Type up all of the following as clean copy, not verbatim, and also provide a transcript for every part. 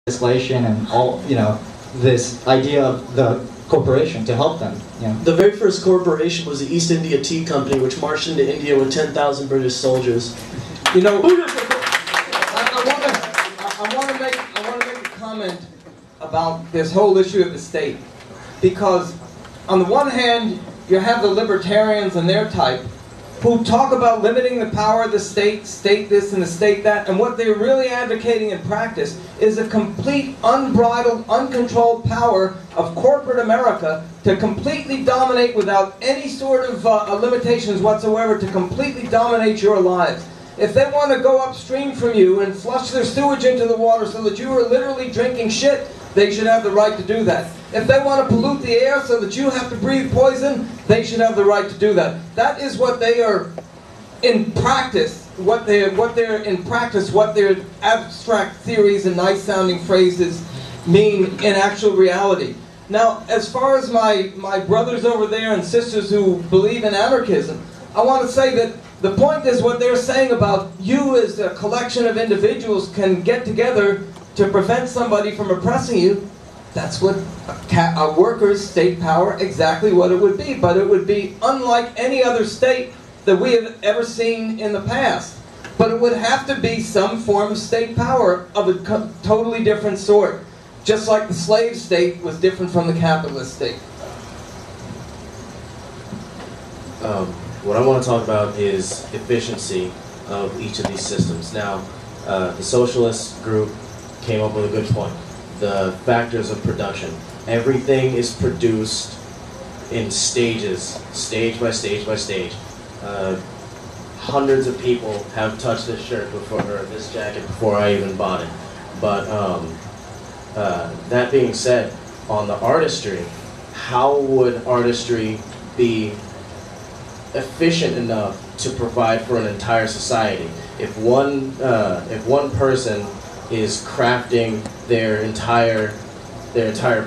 legislation and all, this idea of the corporation to help them. The very first corporation was the East India Tea Company, which marched into India with 10,000 British soldiers. I want to make a comment about this whole issue of the state, because on the one hand you have the libertarians and their type who talk about limiting the power of the state this and the state that, and what they're really advocating in practice is a complete, unbridled, uncontrolled power of corporate America to completely dominate without any sort of limitations whatsoever, to completely dominate your lives. If they want to go upstream from you and flush their sewage into the water so that you are literally drinking shit, they should have the right to do that. If they want to pollute the air so that you have to breathe poison, they should have the right to do that. That is what they are in practice, what their abstract theories and nice-sounding phrases mean in actual reality. Now, as far as my brothers over there and sisters who believe in anarchism, I want to say that the point is what they're saying about you as a collection of individuals can get together to prevent somebody from oppressing you. That's what a workers' state power, exactly what it would be. But it would be unlike any other state that we have ever seen in the past. But it would have to be some form of state power of a totally different sort. Just like the slave state was different from the capitalist state. What I want to talk about is efficiency of each of these systems. Now, the socialist group came up with a good point. The factors of production. Everything is produced in stages, stage by stage by stage. Hundreds of people have touched this shirt before, or this jacket before I even bought it. But that being said, on the artistry, how would artistry be efficient enough to provide for an entire society? If one person is crafting their entire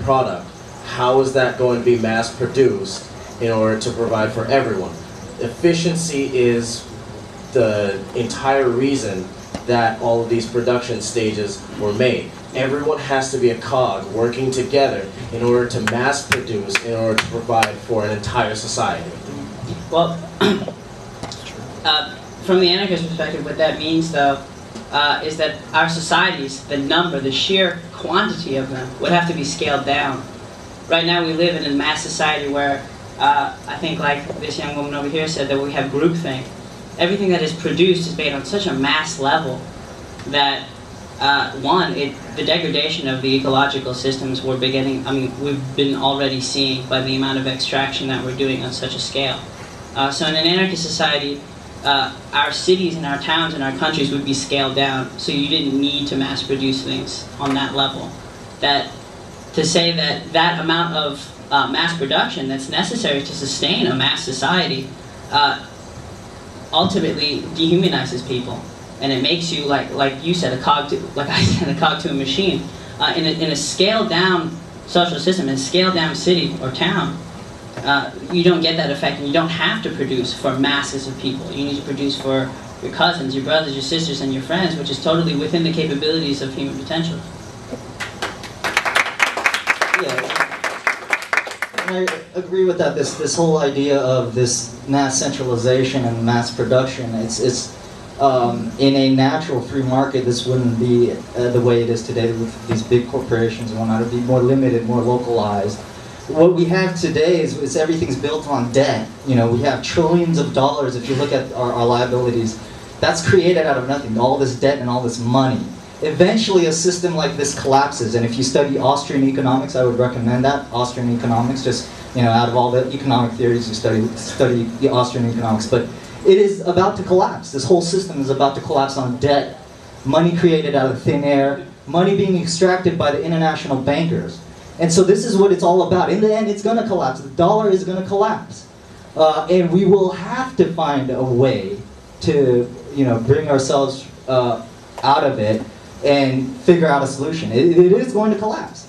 product, how is that going to be mass produced in order to provide for everyone? Efficiency is the entire reason that all of these production stages were made. Everyone has to be a cog working together in order to mass produce, in order to provide for an entire society. Well, from the anarchist perspective, what that means, though, is that our societies, the number, the sheer quantity of them, would have to be scaled down. Right now we live in a mass society where, I think like this young woman over here said, that we have groupthink. Everything that is produced is made on such a mass level that, the degradation of the ecological systems we've been already seeing by the amount of extraction that we're doing on such a scale. So in an anarchist society, our cities and our towns and our countries would be scaled down, so you didn't need to mass produce things on that level. To say that amount of mass production that's necessary to sustain a mass society ultimately dehumanizes people, and it makes you, like you said, a cog to a machine. In a scaled down social system, in a scaled down city or town, you don't get that effect, and you don't have to produce for masses of people. You need to produce for your cousins, your brothers, your sisters, and your friends, which is totally within the capabilities of human potential. Yeah, I agree with that. This whole idea of this mass centralization and mass production, it's in a natural free market, this wouldn't be the way it is today with these big corporations and whatnot. It would be more limited, more localized. What we have today is everything's built on debt. We have trillions of dollars. If you look at our liabilities, that's created out of nothing. All this debt and all this money. Eventually, a system like this collapses. And if you study Austrian economics, I would recommend that. Austrian economics, just out of all the economic theories, you study the Austrian economics. But it is about to collapse. This whole system is about to collapse on debt, money created out of thin air, money being extracted by the international bankers. And so this is what it's all about. In the end, it's going to collapse. The dollar is going to collapse. And we will have to find a way to bring ourselves out of it and figure out a solution. It is going to collapse.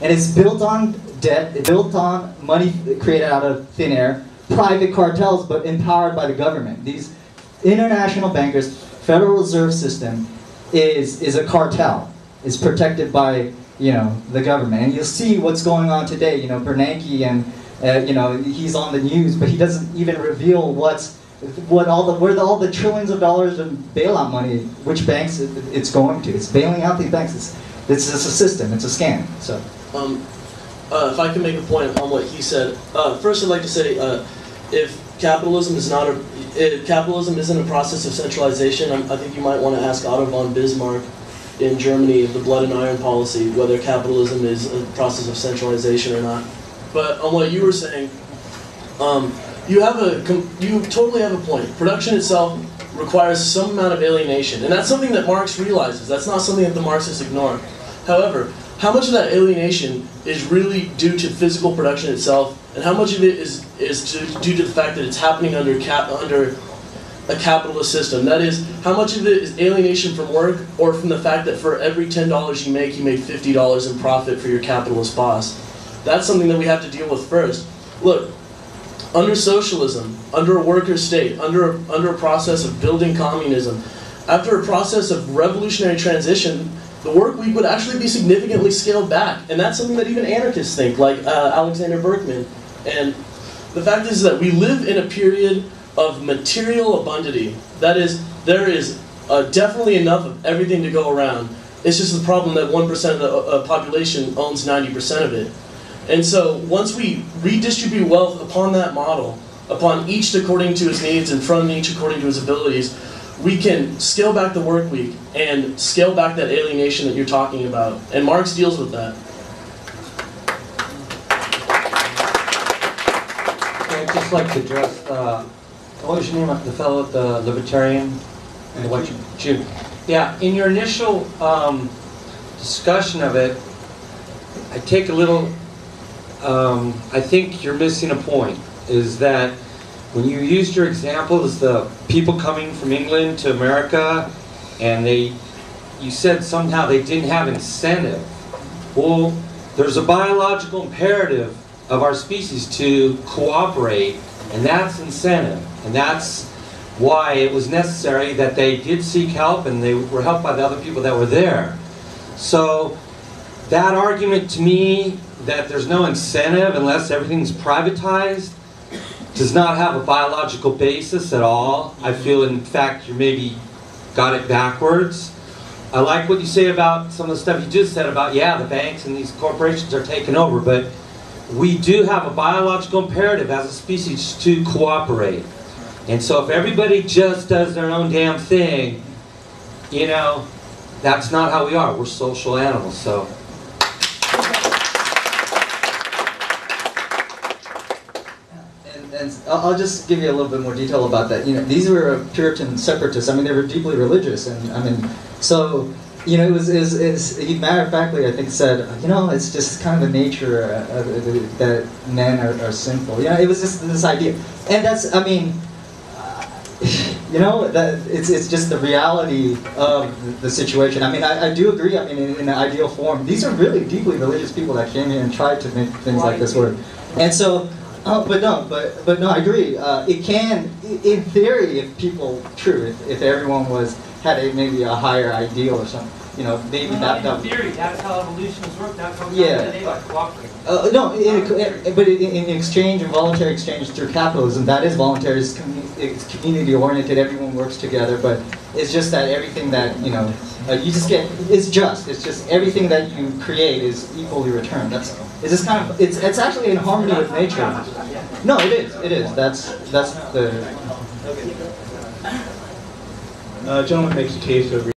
And it's built on debt, it's built on money created out of thin air, private cartels, but empowered by the government. These international bankers, Federal Reserve System is a cartel. is protected by, the government. And you'll see what's going on today. Bernanke, and he's on the news, but he doesn't even reveal where all the trillions of dollars in bailout money, which banks it's going to. It's bailing out these banks. It's a system. It's a scam. So. If I can make a point on what he said, first I'd like to say, if capitalism isn't a process of centralization, I think you might want to ask Otto von Bismarck in Germany, the blood and iron policy, whether capitalism is a process of centralization or not. But on what you were saying, you totally have a point. Production itself requires some amount of alienation, and that's something that Marx realizes. That's not something that the Marxists ignore. However, how much of that alienation is really due to physical production itself, and how much of it is due to the fact that it's happening under a capitalist system? That is, how much of it is alienation from work, or from the fact that for every $10 you make, you made $50 in profit for your capitalist boss? That's something that we have to deal with first. Look, under socialism, under a worker state, under a process of building communism, after a process of revolutionary transition, the work week would actually be significantly scaled back. And that's something that even anarchists think, like Alexander Berkman. And the fact is that we live in a period of material abundity. That is, there is definitely enough of everything to go around. It's just the problem that 1% of the population owns 90% of it. And so once we redistribute wealth upon that model, upon each according to his needs and from each according to his abilities, we can scale back the work week and scale back that alienation that you're talking about. And Marx deals with that. I'd just like to address, what was your name, the fellow, the libertarian? Jude. Yeah, in your initial discussion of it, I take a little, I think you're missing a point, is that when you used your example as the people coming from England to America, and you said somehow they didn't have incentive. Well, there's a biological imperative of our species to cooperate, and that's incentive. And that's why it was necessary that they did seek help, and they were helped by the other people that were there. So that argument to me, that there's no incentive unless everything's privatized, does not have a biological basis at all. I feel, in fact, you maybe got it backwards. I like what you say about some of the stuff you just said about, yeah, the banks and these corporations are taking over, but we do have a biological imperative as a species to cooperate. And so if everybody just does their own damn thing, that's not how we are. We're social animals, so. And I'll just give you a little bit more detail about that. These were Puritan separatists. I mean, they were deeply religious, and so it was he matter of factly, I think, said, it's just kind of the nature that men are sinful. It was just this idea, and that's, that it's just the reality of the situation. I do agree. In an ideal form, these are really deeply religious people that came here and tried to make things like this work, and so. But no, I agree. It can, in theory, if everyone had maybe a higher ideal or something, maybe that. In theory, that's how evolution has worked. That's how we cooperate. But in exchange, in voluntary exchange through capitalism, that is voluntary. It's community oriented. Everyone works together. But it's just that everything that you just get is just. It's just everything that you create is equally returned. It's just kind of. It's actually in harmony with nature. No, it is. It is. That's the. Gentleman makes a case over